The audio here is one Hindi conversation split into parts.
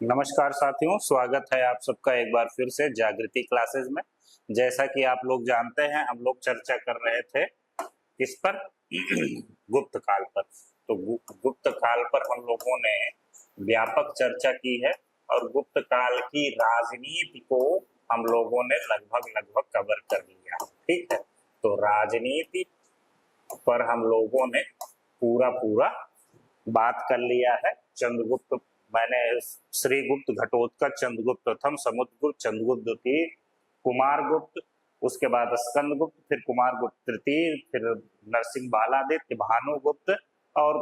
नमस्कार साथियों, स्वागत है आप सबका एक बार फिर से जागृति क्लासेस में। जैसा कि आप लोग जानते हैं, हम लोग चर्चा कर रहे थे किस पर गुप्त काल पर। तो गुप्त काल पर हम लोगों ने व्यापक चर्चा की है और गुप्त काल की राजनीति को हम लोगों ने लगभग लगभग कवर कर लिया। ठीक है, तो राजनीति पर हम लोगों ने पूरा पूरा बात कर लिया है। चंद्रगुप्त, मैंने श्रीगुप्त, घटोत्कच, चंद्रगुप्त प्रथम, समुद्रगुप्त, चंद्रगुप्त द्वितीय, कुमारगुप्त, उसके बाद स्कंदगुप्त, फिर कुमारगुप्त तृतीय, फिर नरसिंह बालादित्य, भानुगुप्त और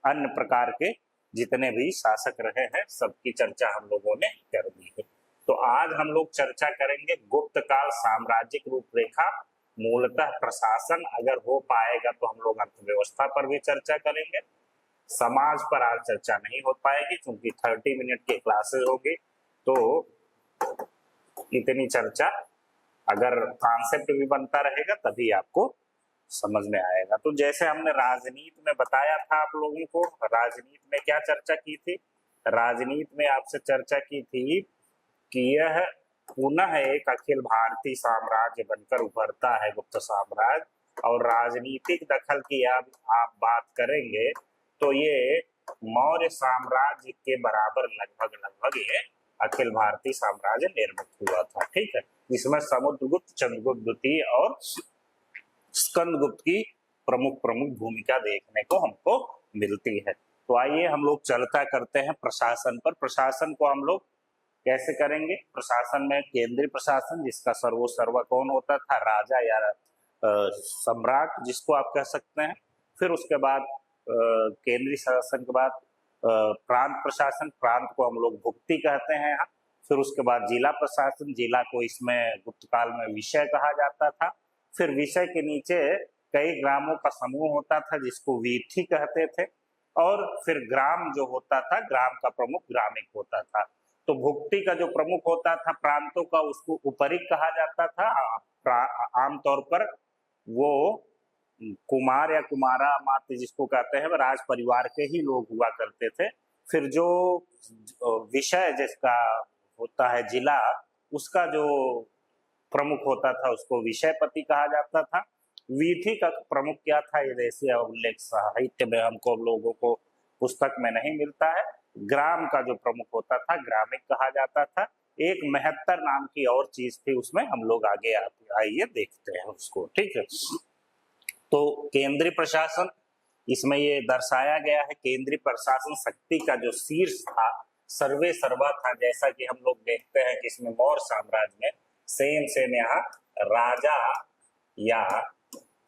अन्य प्रकार के जितने भी शासक रहे हैं सबकी चर्चा हम लोगों ने कर दी है। तो आज हम लोग चर्चा करेंगे गुप्त काल साम्राज्यिक रूपरेखा, मूलतः प्रशासन, अगर हो पाएगा तो हम लोग अर्थव्यवस्था पर भी चर्चा करेंगे। समाज पर आज चर्चा नहीं हो पाएगी क्योंकि 30 मिनट की क्लासेस होगी, तो इतनी चर्चा, अगर कॉन्सेप्ट भी बनता रहेगा तभी आपको समझ में आएगा। तो जैसे हमने राजनीति में बताया था आप लोगों को, राजनीति में क्या चर्चा की थी? राजनीति में आपसे चर्चा की थी कि यह पुनः एक अखिल भारतीय साम्राज्य बनकर उभरता है, गुप्त साम्राज्य। और राजनीतिक दखल की आप बात करेंगे तो ये मौर्य साम्राज्य के बराबर लगभग लगभग ये अखिल भारतीय साम्राज्य निर्मित हुआ था। ठीक है, जिसमें समुद्रगुप्त, चंद्रगुप्त द्वितीय और स्कंदगुप्त की प्रमुख प्रमुख भूमिका देखने को हमको मिलती है। तो आइए हम लोग चर्चा करते हैं प्रशासन पर। प्रशासन को हम लोग कैसे करेंगे? प्रशासन में केंद्रीय प्रशासन, जिसका सर्वोसर्वा कौन होता था? राजा या सम्राट, जिसको आप कह सकते हैं। फिर उसके बाद केंद्रीय शासन के बाद प्रांत प्रशासन, प्रांत को हम लोग भुक्ति कहते हैं यहाँ। फिर उसके बाद जिला प्रशासन, जिला को इसमें गुप्त काल में विषय कहा जाता था। फिर विषय के नीचे कई ग्रामों का समूह होता था जिसको वीथी कहते थे। और फिर ग्राम जो होता था, ग्राम का प्रमुख ग्रामिक होता था। तो भुक्ति का जो प्रमुख होता था प्रांतों का, उसको उपरिक कहा जाता था। आमतौर पर वो कुमार या कुमारा मात्र जिसको कहते हैं, राज परिवार के ही लोग हुआ करते थे। फिर जो विषय जिसका होता है जिला, उसका जो प्रमुख होता था उसको विषयपति कहा जाता था। वीथी का प्रमुख क्या था, ये जैसे उल्लेख साहित्य में हमको लोगों को पुस्तक में नहीं मिलता है। ग्राम का जो प्रमुख होता था ग्रामिक कहा जाता था। एक महत्तर नाम की और चीज थी उसमें, हम लोग आगे आइए देखते हैं उसको। ठीक है, तो केंद्रीय प्रशासन, इसमें ये दर्शाया गया है केंद्रीय प्रशासन शक्ति का जो शीर्ष था, सर्वे सर्वा था। जैसा कि हम लोग देखते हैं कि इसमें मौर्य साम्राज्य में सेम यहाँ राजा या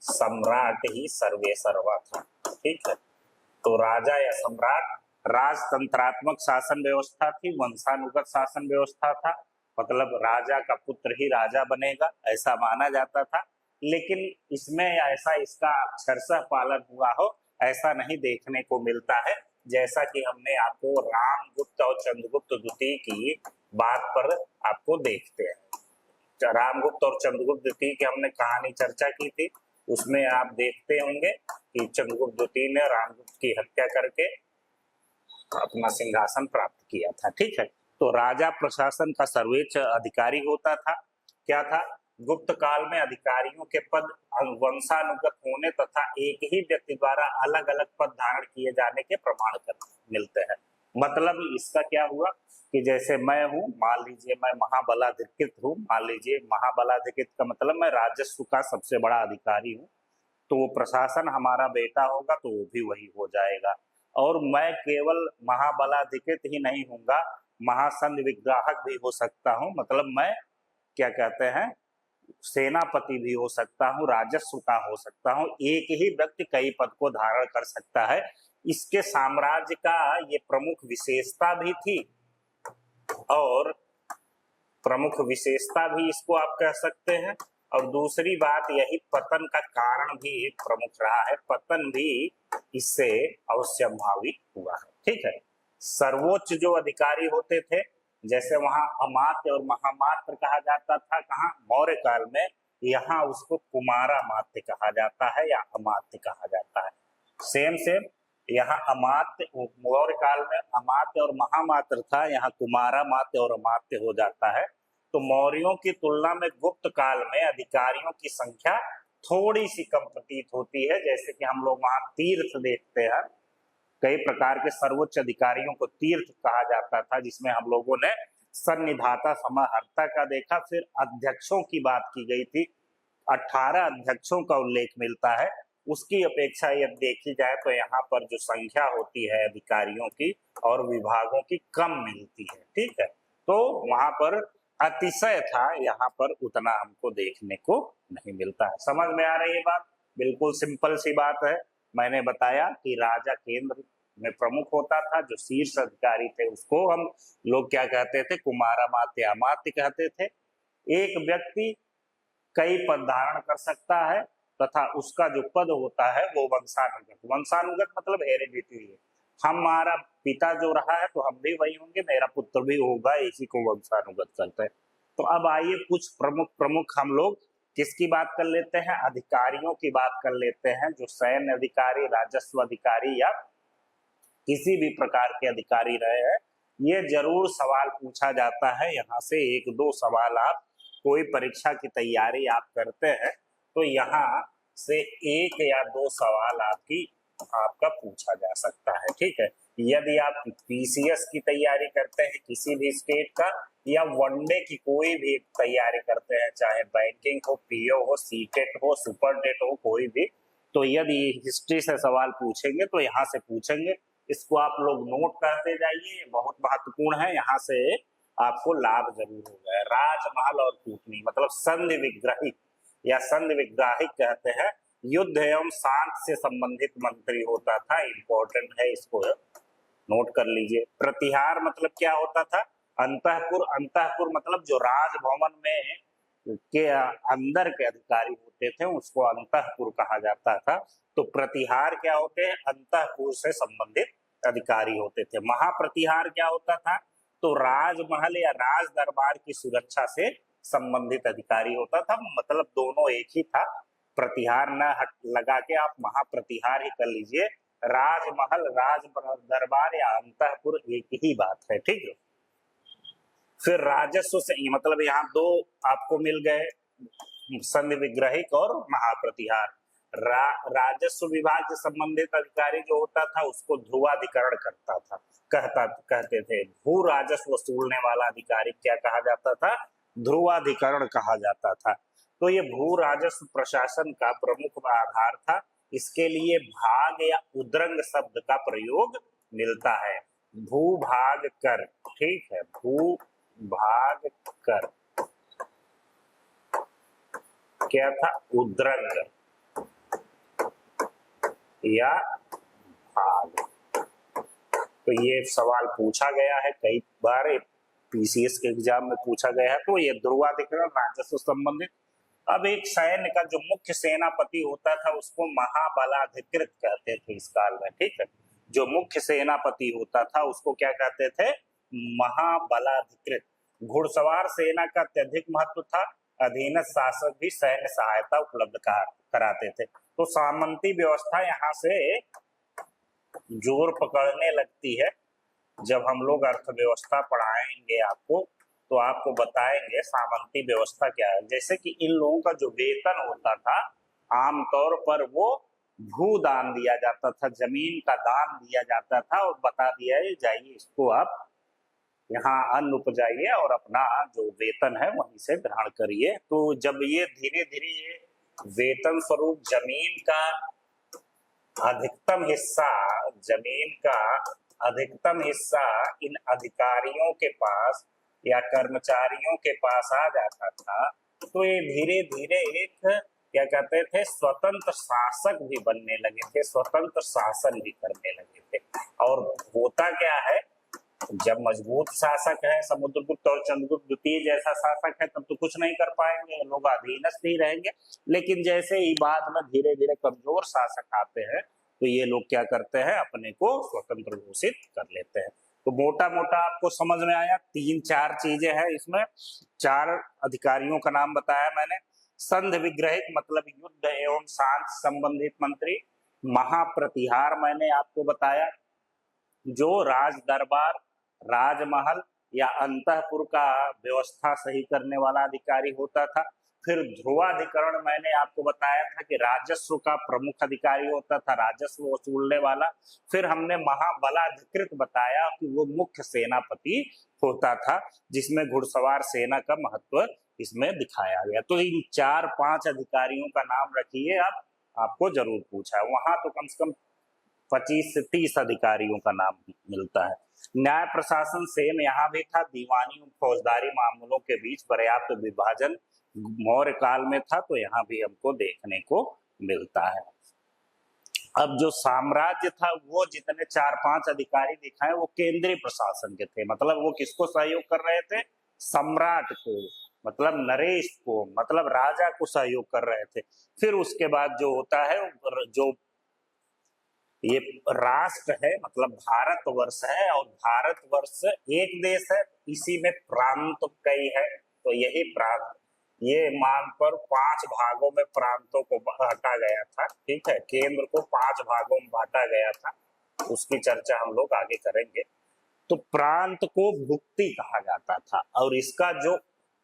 सम्राट ही सर्वे सर्वा था। ठीक है, तो राजा या सम्राट, राजतंत्रात्मक शासन व्यवस्था थी, वंशानुगत शासन व्यवस्था था। मतलब राजा का पुत्र ही राजा बनेगा ऐसा माना जाता था। लेकिन इसमें ऐसा इसका अक्षरशः पालन हुआ हो ऐसा नहीं देखने को मिलता है। जैसा कि हमने आपको रामगुप्त और चंद्रगुप्त द्वितीय की बात पर आपको देखते हैं। रामगुप्त और चंद्रगुप्त द्वितीय की हमने कहानी चर्चा की थी, उसमें आप देखते होंगे कि चंद्रगुप्त द्वितीय ने रामगुप्त की हत्या करके अपना सिंहासन प्राप्त किया था। ठीक है, तो राजा प्रशासन का सर्वोच्च अधिकारी होता था। क्या था? गुप्त काल में अधिकारियों के पद वंशानुगत होने तथा एक ही व्यक्ति द्वारा अलग अलग पद धारण किए जाने के प्रमाण मिलते हैं। मतलब इसका क्या हुआ कि जैसे मैं हूँ, मान लीजिए मैं महाबलाधिकृत हूँ, मान लीजिए महाबलाधिकृत का मतलब मैं राजस्व का सबसे बड़ा अधिकारी हूँ, तो वो प्रशासन हमारा बेटा होगा तो वो भी वही हो जाएगा। और मैं केवल महाबलाधिकृत ही नहीं हूँगा, महासंघ विग्राहक भी हो सकता हूँ। मतलब मैं क्या कहते हैं, सेनापति भी हो सकता हूँ, राजस्व का हो सकता हूँ। एक ही व्यक्ति कई पद को धारण कर सकता है। इसके साम्राज्य का ये प्रमुख विशेषता भी थी, और प्रमुख विशेषता भी इसको आप कह सकते हैं। और दूसरी बात, यही पतन का कारण भी एक प्रमुख रहा है। पतन भी इससे अवश्यंभावी हुआ है। ठीक है, सर्वोच्च जो अधिकारी होते थे, जैसे वहां अमात्य और महामात्र कहा जाता था, कहाँ? मौर्य काल में। यहाँ उसको कुमारा मात्य कहा जाता है या अमात्य कहा जाता है। सेम सेम यहाँ अमात्य, मौर्य काल में अमात्य और महामात्र था, यहाँ कुमारा मात्य और अमात्य हो जाता है। तो मौर्यों की तुलना में गुप्त काल में अधिकारियों की संख्या थोड़ी सी कम प्रतीत होती है। जैसे कि हम लोग वहां तीर्थ देखते हैं, कई प्रकार के सर्वोच्च अधिकारियों को तीर्थ कहा जाता था, जिसमें हम लोगों ने सन्निधाता समाहर्ता का देखा। फिर अध्यक्षों की बात की गई थी, 18 अध्यक्षों का उल्लेख मिलता है। उसकी अपेक्षा यदि देखी जाए तो यहाँ पर जो संख्या होती है अधिकारियों की और विभागों की कम मिलती है। ठीक है, तो वहां पर अतिशय था, यहाँ पर उतना हमको देखने को नहीं मिलता है। समझ में आ रही है बात? बिल्कुल सिंपल सी बात है। मैंने बताया कि राजा केंद्र में प्रमुख होता था, जो शीर्ष अधिकारी थे उसको हम लोग क्या कहते थे, कुमारा मात्य अमात्य कहते थे। एक व्यक्ति कई पद धारण कर सकता है तथा उसका जो पद होता है वो वंशानुगत, वंशानुगत मतलब हेरिडिटी है। हमारा पिता जो रहा है तो हम भी वही होंगे, मेरा पुत्र भी होगा, इसी को वंशानुगत करते हैं। तो अब आइए कुछ प्रमुख प्रमुख हम लोग किसकी बात कर लेते हैं, अधिकारियों की बात कर लेते हैं, जो सैन्य अधिकारी, राजस्व अधिकारी या किसी भी प्रकार के अधिकारी रहे हैं। ये जरूर सवाल पूछा जाता है, यहाँ से एक दो सवाल आप कोई परीक्षा की तैयारी आप करते हैं तो यहाँ से एक या दो सवाल आपका पूछा जा सकता है। ठीक है, यदि आप पीसीएस की तैयारी करते हैं किसी भी स्टेट का, या वनडे की कोई भी तैयारी करते हैं, चाहे बैंकिंग हो, पीओ हो, सीटेट हो, सुपरटेट हो, कोई भी, तो यदि हिस्ट्री से सवाल पूछेंगे तो यहाँ से पूछेंगे। इसको आप लोग नोट करते जाइए, बहुत महत्वपूर्ण है, यहाँ से आपको लाभ जरूर होगा। राजमहल और कूटनी मतलब संधि विग्रहिक या संधि विग्राहिक कहते हैं, युद्ध एवं शांति से संबंधित मंत्री होता था। इंपॉर्टेंट है, इसको नोट कर लीजिए। प्रतिहार मतलब क्या होता था, अंतःपुर, अंतःपुर मतलब जो राजभवन में के अंदर के अधिकारी होते थे उसको अंतःपुर कहा जाता था। तो प्रतिहार क्या होते हैं, अंतःपुर से संबंधित अधिकारी होते थे। महाप्रतिहार क्या होता था, तो राजमहल या राज दरबार की सुरक्षा से संबंधित अधिकारी होता था। मतलब दोनों एक ही था, प्रतिहार न लगा के आप महाप्रतिहार ही कर लीजिए। राजमहल, राज दरबार या अंतःपुर एक ही बात है। ठीक है, फिर राजस्व से मतलब यहाँ दो आपको मिल गए, संधि विग्रहिक और महाप्रतिहार। राजस्व विभाग से संबंधित अधिकारी जो होता था उसको ध्रुवाधिकरण करता था, कहते थे। भू राजस्व वसूलने वाला अधिकारी क्या कहा जाता था, ध्रुवाधिकरण कहा जाता था। तो ये भू राजस्व प्रशासन का प्रमुख आधार था। इसके लिए भाग या उद्रंग शब्द का प्रयोग मिलता है। भूभाग कर, ठीक है, भू भाग कर क्या था, उद्रंग या भाग। तो ये सवाल पूछा गया है कई बार, पीसीएस के एग्जाम में पूछा गया है। तो ये ध्रुवाधिकरण राजस्व संबंधित। अब एक सैन्य का जो मुख्य सेनापति होता था उसको महाबलाधिकृत कहते थे इस काल में। ठीक है, जो मुख्य सेनापति होता था उसको क्या कहते थे, महाबलाधिकृत। घुड़सवार सेना का अत्यधिक महत्व था। अधीनस्थ शासक भी सैन्य सहायता उपलब्ध कराते थे। तो सामंती व्यवस्था यहाँ से जोर पकड़ने लगती है। जब हम लोग अर्थव्यवस्था पढ़ाएंगे आपको तो आपको बताएंगे सामंती व्यवस्था क्या है। जैसे कि इन लोगों का जो वेतन होता था, आमतौर पर वो भूदान दिया जाता था, जमीन का दान दिया जाता था और बता दिया जाइए इसको आप यहाँ अन्न उपजाइए और अपना जो वेतन है वहीं से ग्रहण करिए। तो जब ये धीरे धीरे ये वेतन स्वरूप जमीन का अधिकतम हिस्सा, जमीन का अधिकतम हिस्सा इन अधिकारियों के पास या कर्मचारियों के पास आ जाता था, तो ये धीरे धीरे एक क्या कहते थे, स्वतंत्र शासक भी बनने लगे थे, स्वतंत्र शासन भी करने लगे थे। और होता क्या है, जब मजबूत शासक है, समुद्रगुप्त और चंद्रगुप्त द्वितीय जैसा शासक है, तब तो कुछ नहीं कर पाएंगे, लोग अधीनस्थ ही रहेंगे। लेकिन जैसे ही बाद में धीरे धीरे कमजोर शासक आते हैं तो ये लोग क्या करते हैं, अपने को स्वतंत्र घोषित कर लेते हैं। तो मोटा मोटा आपको समझ में आया, तीन चार चीजें हैं इसमें। चार अधिकारियों का नाम बताया मैंने। संधि विग्रहिक मतलब युद्ध एवं शांति संबंधित मंत्री, महाप्रतिहार मैंने आपको बताया, जो राज दरबार, राजमहल या अंतःपुर का व्यवस्था सही करने वाला अधिकारी होता था। फिर ध्रुवाधिकरण मैंने आपको बताया था कि राजस्व का प्रमुख अधिकारी होता था, राजस्व वसूलने वाला। फिर हमने महाबलाधिकृत बताया कि वो मुख्य सेनापति होता था, जिसमें घुड़सवार सेना का महत्व इसमें दिखाया गया। तो इन 4-5 अधिकारियों का नाम रखिए आप, आपको जरूर पूछा है। वहां तो कम से कम 25 से 30 अधिकारियों का नाम मिलता है। न्याय प्रशासन सेम यहाँ भी था, दीवानी और फौजदारी मामलों के बीच पर्याप्त विभाजन मौर्य काल में था, तो यहाँ भी हमको देखने को मिलता है। अब जो साम्राज्य था, वो जितने 4-5 अधिकारी दिखाए वो केंद्रीय प्रशासन के थे, मतलब वो किसको सहयोग कर रहे थे? सम्राट को, मतलब नरेश को, मतलब राजा को सहयोग कर रहे थे। फिर उसके बाद जो होता है, जो ये राष्ट्र है, मतलब भारतवर्ष है, और भारतवर्ष एक देश है, इसी में प्रांत कई है, तो यही प्रांत, ये मान पर 5 भागों में प्रांतों को बांटा गया था। ठीक है, केंद्र को 5 भागों में बांटा गया था, उसकी चर्चा हम लोग आगे करेंगे। तो प्रांत को भुक्ति कहा जाता था, और इसका जो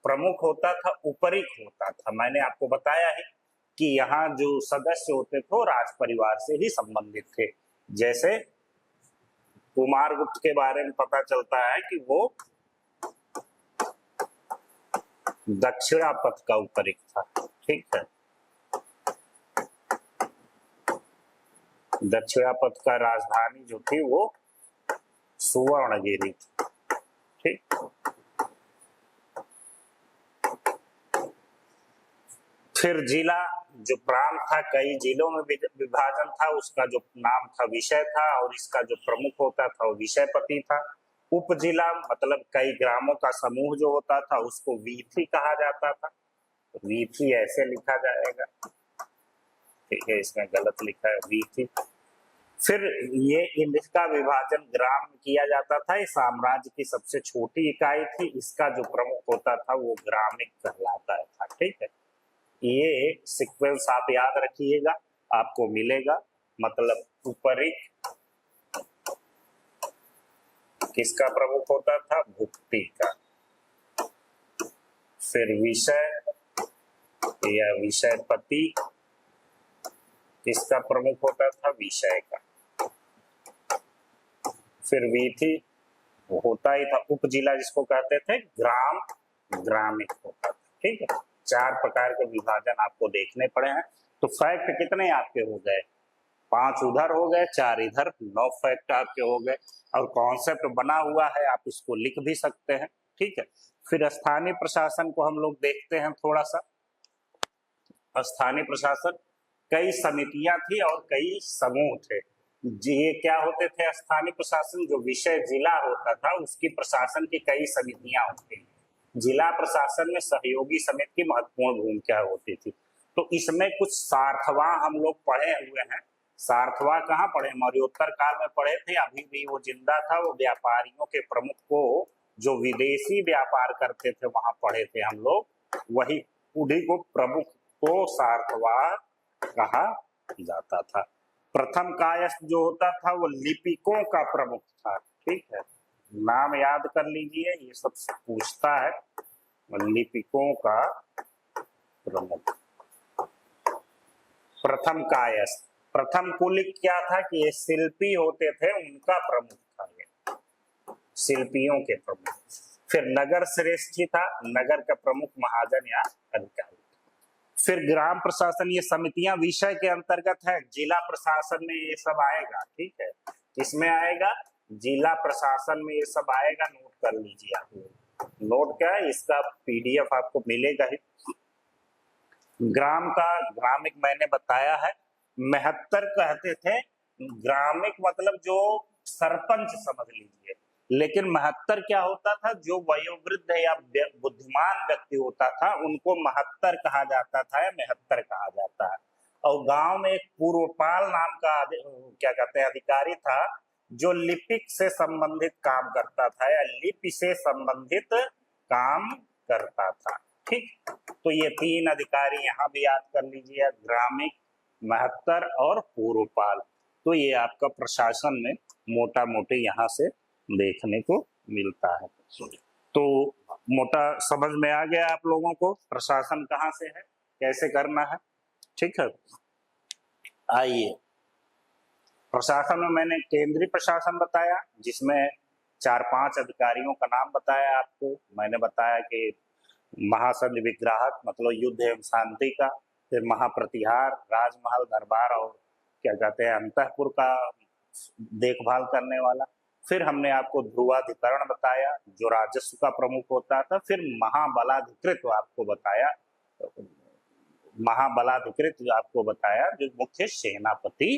प्रमुख होता था उपरिक होता था। मैंने आपको बताया है कि यहाँ जो सदस्य होते थे वो राज परिवार से ही संबंधित थे। जैसे कुमारगुप्त के बारे में पता चलता है कि वो दक्षिणापथ का उपरिक था। ठीक है, दक्षिणापथ का राजधानी जो थी वो सुवर्णगिरी थी। ठीक, फिर जिला, जो प्रांत था, कई जिलों में विभाजन था, उसका जो नाम था विषय था, और इसका जो प्रमुख होता था वो विषयपति था। उपजिला मतलब कई ग्रामों का समूह जो होता था, उसको वीथी कहा जाता था। वीथी ऐसे लिखा जाएगा, ठीक है, इसमें गलत लिखा है वीथी। फिर ये इनका विभाजन ग्राम में किया जाता था। ये साम्राज्य की सबसे छोटी इकाई थी, इसका जो प्रमुख होता था वो ग्रामिक कहलाता था। ठीक है, ये सीक्वेंस आप याद रखिएगा, आपको मिलेगा। मतलब उपरिक किसका प्रमुख होता था? भुक्ति का। फिर विषय या विषयपति किसका प्रमुख होता था? विषय का। फिर वीथी होता ही था। उपजिला जिसको कहते थे ग्राम, ग्रामिक होता था। ठीक है, 4 प्रकार के विभाजन आपको देखने पड़े हैं। तो फैक्ट कितने आपके हो गए? 5 उधर हो गए, 4 इधर, 9 फैक्ट आपके हो गए। और कॉन्सेप्ट बना हुआ है, आप इसको लिख भी सकते हैं। ठीक है, फिर स्थानीय प्रशासन को हम लोग देखते हैं थोड़ा सा। स्थानीय प्रशासन कई समितियां थी और कई समूह थे। ये क्या होते थे? स्थानीय प्रशासन जो विषय जिला होता था, उसकी प्रशासन की कई समितियां होती थी। जिला प्रशासन में सहयोगी समिति की महत्वपूर्ण भूमिका होती थी। तो इसमें कुछ सार्थवा हम लोग पढ़े हुए हैं। सार्थवा कहाँ पढ़े? मौर्योत्तर काल में पढ़े थे, अभी भी वो जिंदा था। वो व्यापारियों के प्रमुख को, जो विदेशी व्यापार करते थे, वहां पढ़े थे हम लोग। वही उन्हीं को प्रमुख को सार्थवा कहा जाता था। प्रथम कायस्थ जो होता था वो लिपिकों का प्रमुख था। ठीक है, नाम याद कर लीजिए, ये सब पूछता है। लिपिकों का प्रमुख प्रथम कायस्थ। प्रथम कुलिक क्या था कि ये शिल्पी होते थे, उनका प्रमुख था ये, शिल्पियों के प्रमुख। फिर नगर श्रेष्ठी था, नगर का प्रमुख महाजन या अधिकारी। फिर ग्राम प्रशासन, ये समितियां विषय के अंतर्गत है। जिला प्रशासन में ये सब आएगा। ठीक है, इसमें आएगा जिला प्रशासन में ये सब आएगा, नोट कर लीजिए आप। नोट क्या है, इसका पीडीएफ आपको मिलेगा ही। ग्राम का ग्रामिक मैंने बताया है। 72 कहते थे। ग्रामिक मतलब जो सरपंच समझ लीजिए, लेकिन 72 क्या होता था? जो वयोवृद्ध या बुद्धिमान व्यक्ति होता था, उनको 72 कहा जाता था या 72 कहा जाता है। और गांव में एक पूर्वपाल नाम का क्या कहते हैं अधिकारी था, जो लिपिक से संबंधित काम करता था या लिपि से संबंधित काम करता था। ठीक, तो ये 3 अधिकारी यहाँ भी याद कर लीजिए। ग्रामिक, महत्तर और पूर्वपाल। तो ये आपका प्रशासन में मोटा मोटी यहाँ से देखने को मिलता है। तो मोटा समझ में आ गया आप लोगों को प्रशासन कहाँ से है, कैसे करना है, ठीक है। आइए, प्रशासन में मैंने केंद्रीय प्रशासन बताया जिसमें 4-5 अधिकारियों का नाम बताया आपको। मैंने बताया कि महासंघ विग्राहक मतलब युद्ध एवं शांति का, फिर महाप्रतिहार राजमहल दरबार और क्या कहते हैं अंतःपुर का देखभाल करने वाला। फिर हमने आपको ध्रुवाधिकरण बताया जो राजस्व का प्रमुख होता था। फिर महाबलाधिकृत आपको बताया, महाबलाधिकृत आपको बताया जो मुख्य सेनापति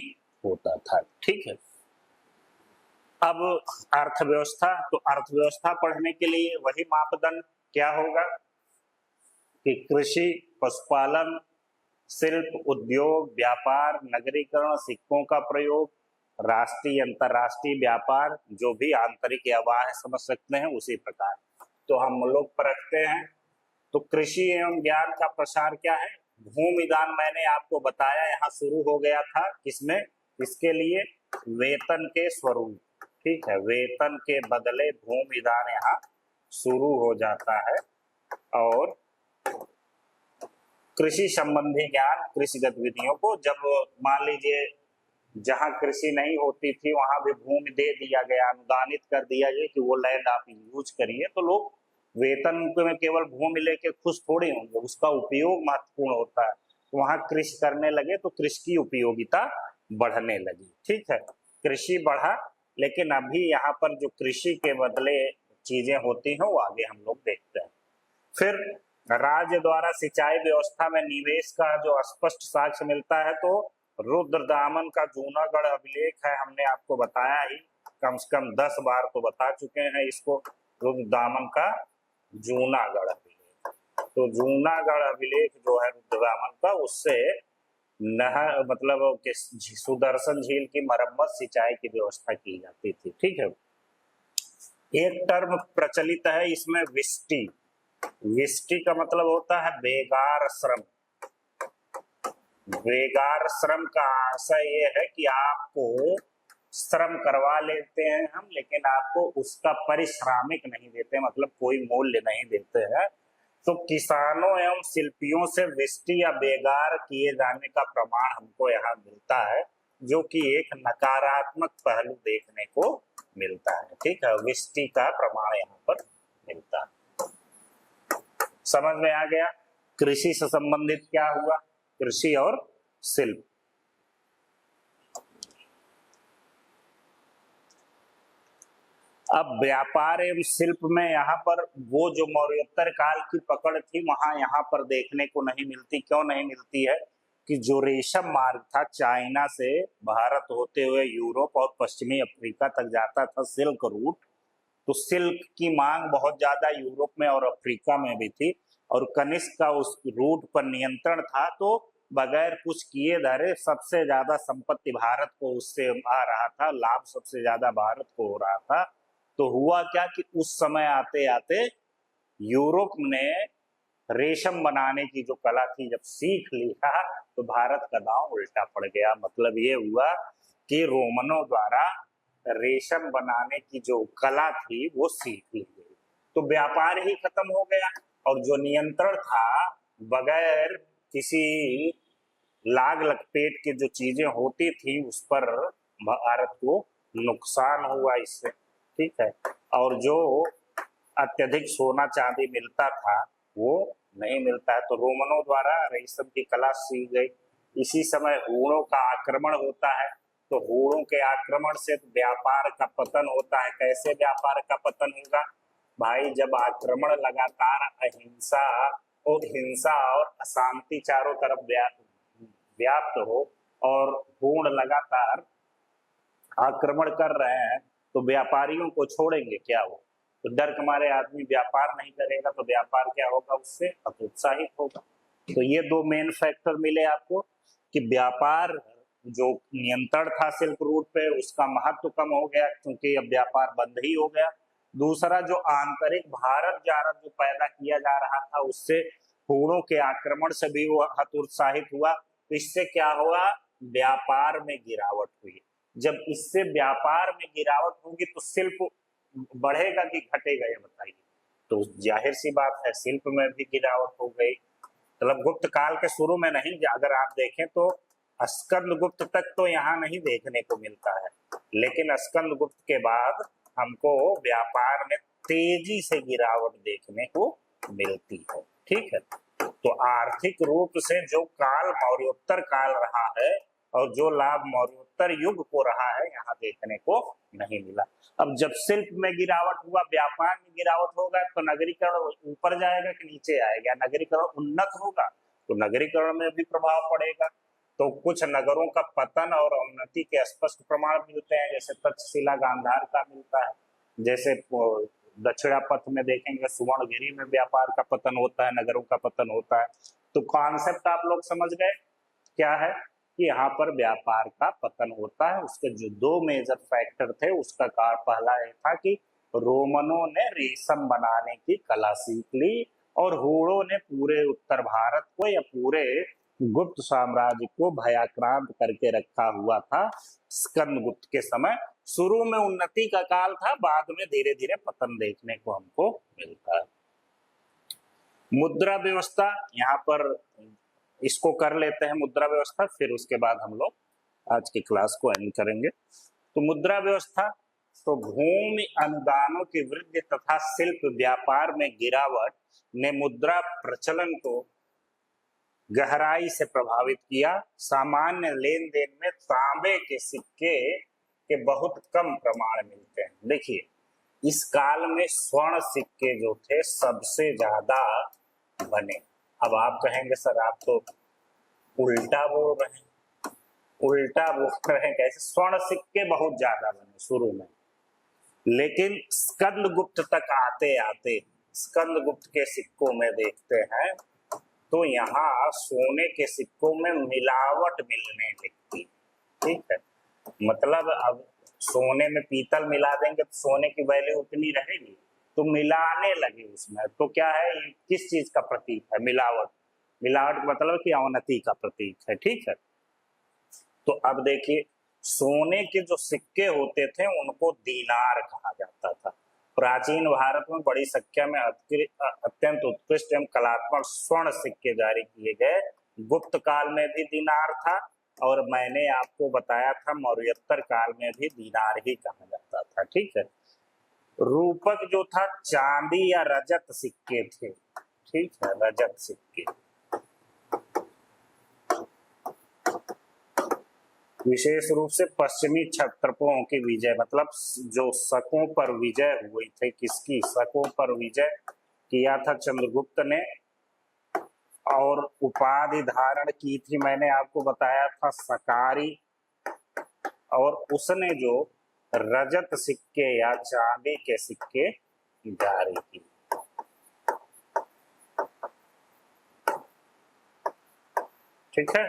होता था, ठीक है। अब अर्थव्यवस्था, तो अर्थव्यवस्था पढ़ने के लिए वही मापदंड क्या होगा कि कृषि, पशुपालन, शिल्प, उद्योग, व्यापार, नगरीकरण, सिक्कों का प्रयोग, राष्ट्रीय अंतरराष्ट्रीय व्यापार, जो भी आंतरिक या बाह्य समझ सकते हैं उसी प्रकार। तो हम लोग परखते हैं। तो कृषि एवं ज्ञान का प्रसार क्या है, भूमिदान मैंने आपको बताया यहाँ शुरू हो गया था किसमें, इसके लिए वेतन के स्वरूप, ठीक है, वेतन के बदले भूमिदान यहाँ शुरू हो जाता है। और कृषि संबंधी ज्ञान, कृषि गतिविधियों को जब मान लीजिए जहां कृषि नहीं होती थी वहां भी भूमि दे दिया गया, अनुदानित कर दिया गया कि वो लैंड आप यूज करिए, तो लोग वेतन में केवल भूमि लेके खुश थोड़ी होंगे, उसका उपयोग महत्वपूर्ण होता है। तो वहां कृषि करने लगे तो कृषि की उपयोगिता बढ़ने लगी, ठीक है, कृषि बढ़ा। लेकिन अभी यहाँ पर जो कृषि के बदले चीजें होती हैं वो आगे हम लोग देखते हैं। फिर राज्य द्वारा सिंचाई व्यवस्था में निवेश का जो स्पष्ट साक्ष्य मिलता है, तो रुद्रदामन का जूनागढ़ अभिलेख है, हमने आपको बताया ही, कम से कम 10 बार तो बता चुके हैं इसको, रुद्रदामन का जूनागढ़ अभिलेख। तो जूनागढ़ अभिलेख जो है रुद्रदामन का, उससे नहर मतलब सुदर्शन झील की मरम्मत, सिंचाई की व्यवस्था की जाती थी, ठीक है। एक टर्म प्रचलित है इसमें विष्टि, विष्टि का मतलब होता है बेगार श्रम। बेगार श्रम का आशय ये है कि आपको श्रम करवा लेते हैं हम, लेकिन आपको उसका पारिश्रमिक नहीं देते, मतलब कोई मूल्य नहीं देते हैं। तो किसानों एवं शिल्पियों से विष्टि या बेगार किए जाने का प्रमाण हमको यहाँ मिलता है, जो कि एक नकारात्मक पहलू देखने को मिलता है, ठीक है, विष्टि का प्रमाण यहाँ पर मिलता है। समझ में आ गया। कृषि से संबंधित क्या हुआ, कृषि और शिल्प। अब व्यापार एवं शिल्प में यहाँ पर वो जो मौर्योत्तर काल की पकड़ थी वहां यहाँ पर देखने को नहीं मिलती। क्यों नहीं मिलती है कि जो रेशम मार्ग था चाइना से भारत होते हुए यूरोप और पश्चिमी अफ्रीका तक जाता था, सिल्क रूट, तो सिल्क की मांग बहुत ज्यादा यूरोप में और अफ्रीका में भी थी, और कनिष्क का उस रूट पर नियंत्रण था। तो बगैर कुछ किए धरे सबसे ज्यादा संपत्ति भारत को उससे आ रहा था, लाभ सबसे ज्यादा भारत को हो रहा था। तो हुआ क्या कि उस समय आते आते यूरोप ने रेशम बनाने की जो कला थी जब सीख लिया, तो भारत का दांव उल्टा पड़ गया। मतलब ये हुआ कि रोमनों द्वारा रेशम बनाने की जो कला थी वो सीख ली गई, तो व्यापार ही खत्म हो गया, और जो नियंत्रण था बगैर किसी लाग लपेट के जो चीजें होती थी उस पर भारत को नुकसान हुआ इससे, ठीक है। और जो अत्यधिक सोना चांदी मिलता था वो नहीं मिलता है, तो रोमनों द्वारा रेशम की कला सीख गई। इसी समय हूणों का आक्रमण होता है, तो हूणों के आक्रमण से व्यापार का पतन होता है। कैसे व्यापार का पतन होगा भाई, जब आक्रमण लगातार अहिंसा और हिंसा और अशांति चारों तरफ व्याप्त हो और हूण लगातार आक्रमण कर रहे हैं, तो व्यापारियों को छोड़ेंगे क्या वो, तो डर के मारे आदमी व्यापार नहीं करेगा, तो व्यापार क्या होगा, उससे हतोत्साहित होगा। तो ये दो मेन फैक्टर मिले आपको कि व्यापार जो नियंत्रण था सिल्क रूट पे उसका महत्व कम हो गया क्योंकि अब व्यापार बंद ही हो गया। दूसरा जो आंतरिक भारत जारत जो पैदा किया जा रहा था उससे हूणों के आक्रमण से भी वो हतोत्साहित हुआ, तो इससे क्या हुआ, व्यापार में गिरावट हुई। जब इससे व्यापार में गिरावट होगी तो शिल्प बढ़ेगा कि घटेगा, ये बताइए। तो जाहिर सी बात है शिल्प में भी गिरावट हो गई। मतलब गुप्त काल के शुरू में नहीं, अगर आप देखें तो स्कंद गुप्त तक तो यहाँ नहीं देखने को मिलता है, लेकिन स्कंद गुप्त के बाद हमको व्यापार में तेजी से गिरावट देखने को मिलती है। ठीक है, तो आर्थिक रूप से जो काल मौर्योत्तर काल रहा है और जो लाभ मौर्योत्तर युग को रहा है, यहाँ देखने को नहीं मिला। अब जब शिल्प में गिरावट हुआ, व्यापार में गिरावट होगा, तो नगरीकरण ऊपर जाएगा कि नीचे आएगा? नगरीकरण उन्नत होगा तो नगरीकरण में भी प्रभाव पड़ेगा। तो कुछ नगरों का पतन और उन्नति के स्पष्ट प्रमाण मिलते हैं, जैसे तक्षशिला गांधार का मिलता है, जैसे दक्षिणा पथ में देखेंगे सुवर्णगिरी में व्यापार का पतन होता है, नगरों का पतन होता है। तो कॉन्सेप्ट आप लोग समझ गए क्या है, कि यहाँ पर व्यापार का पतन होता है। उसके जो दो मेजर फैक्टर थे, उसका पहला यह था कि रोमनों ने रेशम बनाने की कला सीख ली और हूणों ने पूरे उत्तर भारत को या पूरे गुप्त साम्राज्य को भयाक्रांत करके रखा हुआ था स्कंद गुप्त के समय। शुरू में उन्नति का काल था, बाद में धीरे धीरे पतन देखने को हमको मिलता है। मुद्रा व्यवस्था, यहाँ पर इसको कर लेते हैं मुद्रा व्यवस्था, फिर उसके बाद हम लोग आज की क्लास को एंड करेंगे। तो मुद्रा व्यवस्था, तो भूमि अनुदानों की वृद्धि तथा शिल्प व्यापार में गिरावट ने मुद्रा प्रचलन को गहराई से प्रभावित किया। सामान्य लेन देन में तांबे के सिक्के के बहुत कम प्रमाण मिलते हैं। देखिए इस काल में स्वर्ण सिक्के जो थे सबसे ज्यादा बने। अब आप कहेंगे सर आप तो उल्टा बोल रहे हैं, उल्टा बोल रहे हैं कैसे? स्वर्ण सिक्के बहुत ज्यादा बने शुरू में, लेकिन स्कंद गुप्त तक आते आते स्कंद गुप्त के सिक्कों में देखते हैं तो यहाँ सोने के सिक्कों में मिलावट मिलने लगती। ठीक है, मतलब अब सोने में पीतल मिला देंगे तो सोने की वैल्यू उतनी रहेगी, तो मिलाने लगे उसमें। तो क्या है, ये किस चीज का प्रतीक है? मिलावट। मिलावट मतलब कि अवनति का प्रतीक है। ठीक है, तो अब देखिए सोने के जो सिक्के होते थे उनको दीनार कहा जाता था। प्राचीन भारत में बड़ी संख्या में अत्यंत उत्कृष्ट एवं कलात्मक स्वर्ण सिक्के जारी किए गए। गुप्त काल में भी दीनार था और मैंने आपको बताया था मौर्योत्तर काल में भी दीनार ही कहा जाता था। ठीक है, रूपक जो था चांदी या रजत सिक्के थे। ठीक है, रजत सिक्के। विशेष रूप से पश्चिमी क्षत्रपों की विजय, मतलब जो शकों पर विजय हुई थी, किसकी? शकों पर विजय किया था चंद्रगुप्त ने और उपाधि धारण की थी, मैंने आपको बताया था सकारी। और उसने जो रजत सिक्के या चांदी के सिक्के जारी किए। ठीक है,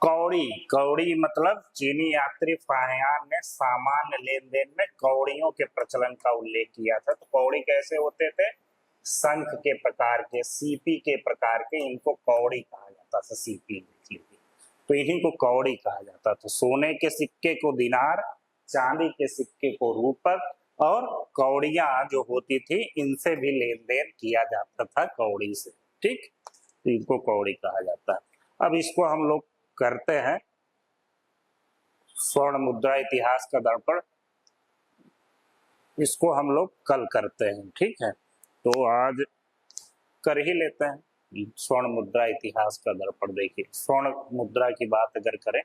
कौड़ी। कौड़ी मतलब चीनी यात्री फाहियान ने सामान्य लेन देन में कौड़ियों के प्रचलन का उल्लेख किया था। तो कौड़ी कैसे होते थे? शंख के प्रकार के, सीपी के प्रकार के, इनको कौड़ी कहा जाता था। सीपी तो इन्हीं को कौड़ी कहा जाता था। सोने के सिक्के को दिनार, चांदी के सिक्के को रूपक और कौड़ियां जो होती थी इनसे भी लेन देन किया जाता था कौड़ी से। ठीक, तो इनको कौड़ी कहा जाता है। अब इसको हम लोग करते हैं स्वर्ण मुद्रा इतिहास का दर्पण, इसको हम लोग कल करते हैं। ठीक है, तो आज कर ही लेते हैं स्वर्ण मुद्रा इतिहास का दर्पण। देखिए स्वर्ण मुद्रा की बात अगर करें,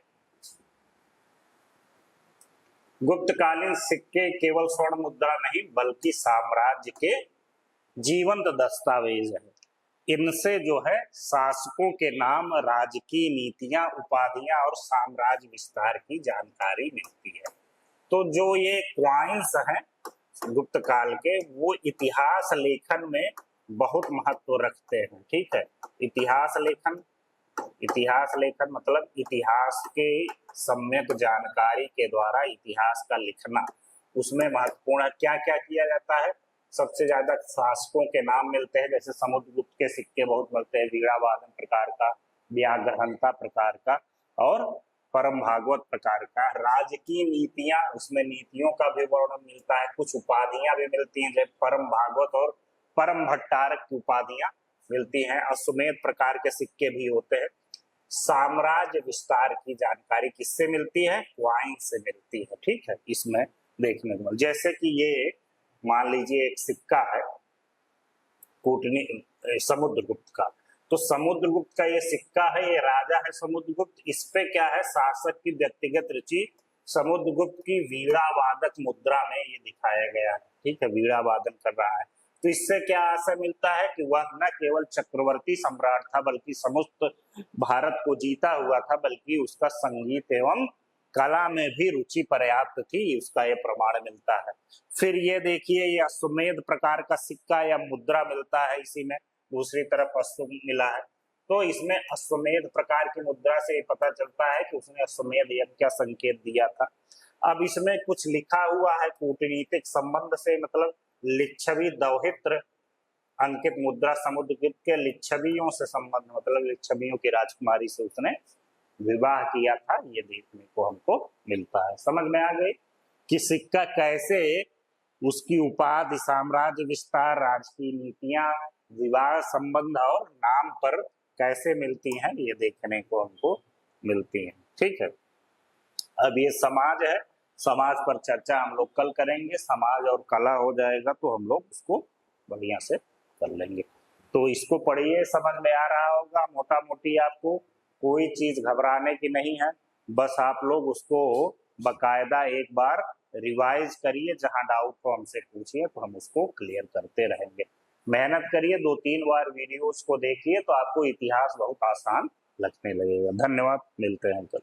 गुप्तकालीन सिक्के केवल स्वर्ण मुद्रा नहीं बल्कि साम्राज्य के जीवंत दस्तावेज है। इनसे जो है शासकों के नाम, राजकीय नीतियां, उपाधियां और साम्राज्य विस्तार की जानकारी मिलती है। तो जो ये क्वाइंस हैं गुप्त काल के, वो इतिहास लेखन में बहुत महत्व रखते हैं। ठीक है, इतिहास लेखन, इतिहास लेखन मतलब इतिहास के सम्यक जानकारी के द्वारा इतिहास का लिखना, उसमें महत्वपूर्ण क्या क्या किया जाता है। सबसे ज्यादा शासकों के नाम मिलते हैं, जैसे समुद्रगुप्त के सिक्के बहुत मिलते हैं, वीणावादन प्रकार का, व्याघ्रहंता प्रकार का और परम भागवत प्रकार का। राज्य की नीतियां, उसमें नीतियों का भी वर्णन मिलता है, कुछ उपाधियां भी मिलती हैं, जैसे परम भागवत और परम भट्टारक की उपाधियां मिलती हैं। अश्वमेध प्रकार के सिक्के भी होते हैं। साम्राज्य विस्तार की जानकारी किससे मिलती है? वाइन से मिलती है। ठीक है, इसमें देखने को जैसे कि ये मान लीजिए एक सिक्का है कूटनी समुद्रगुप्त का, तो समुद्रगुप्त का ये सिक्का है, ये राजा है समुद्रगुप्त। इस पे क्या है? शासक की व्यक्तिगत रुचि समुद्रगुप्त की वीणा वादक मुद्रा में ये दिखाया गया है। ठीक है, वीणा वादन कर रहा है। तो इससे क्या आशय मिलता है कि वह न केवल चक्रवर्ती सम्राट था बल्कि समस्त भारत को जीता हुआ था, बल्कि उसका संगीत एवं कला में भी रुचि पर्याप्त थी, उसका ये प्रमाण मिलता है। फिर ये देखिए, ये अश्वमेध प्रकार का सिक्का या मुद्रा मिलता है इसी में, दूसरी तरफ अश्व मिला है। तो इसमें अश्वमेध प्रकार की मुद्रा से पता चलता है कि उसने अश्वमेध यज्ञ का संकेत दिया था। अब इसमें कुछ लिखा हुआ है कूटनीतिक संबंध से, मतलब लिच्छवी दौहित्र अंकित मुद्रा समुद्रगुप्त के लिच्छवियों से संबंध, मतलब लिच्छवियों की राजकुमारी से उसने विवाह किया था, ये देखने को हमको मिलता है। समझ में आ गई कि सिक्का कैसे उसकी उपाधि, साम्राज्य विस्तार, राजकीय नीतियां, विवाह संबंध और नाम पर कैसे मिलती हैं, ये देखने को हमको मिलती हैं। ठीक है, अब ये समाज है, समाज पर चर्चा हम लोग कल करेंगे। समाज और कला हो जाएगा तो हम लोग उसको बढ़िया से कर लेंगे। तो इसको पढ़िए, समझ में आ रहा होगा मोटा मोटी आपको, कोई चीज घबराने की नहीं है, बस आप लोग उसको बकायदा एक बार रिवाइज करिए, जहां डाउट को हमसे पूछिए तो हम उसको क्लियर करते रहेंगे। मेहनत करिए, 2-3 बार वीडियोस को देखिए तो आपको इतिहास बहुत आसान लगने लगेगा। धन्यवाद, मिलते हैं कल।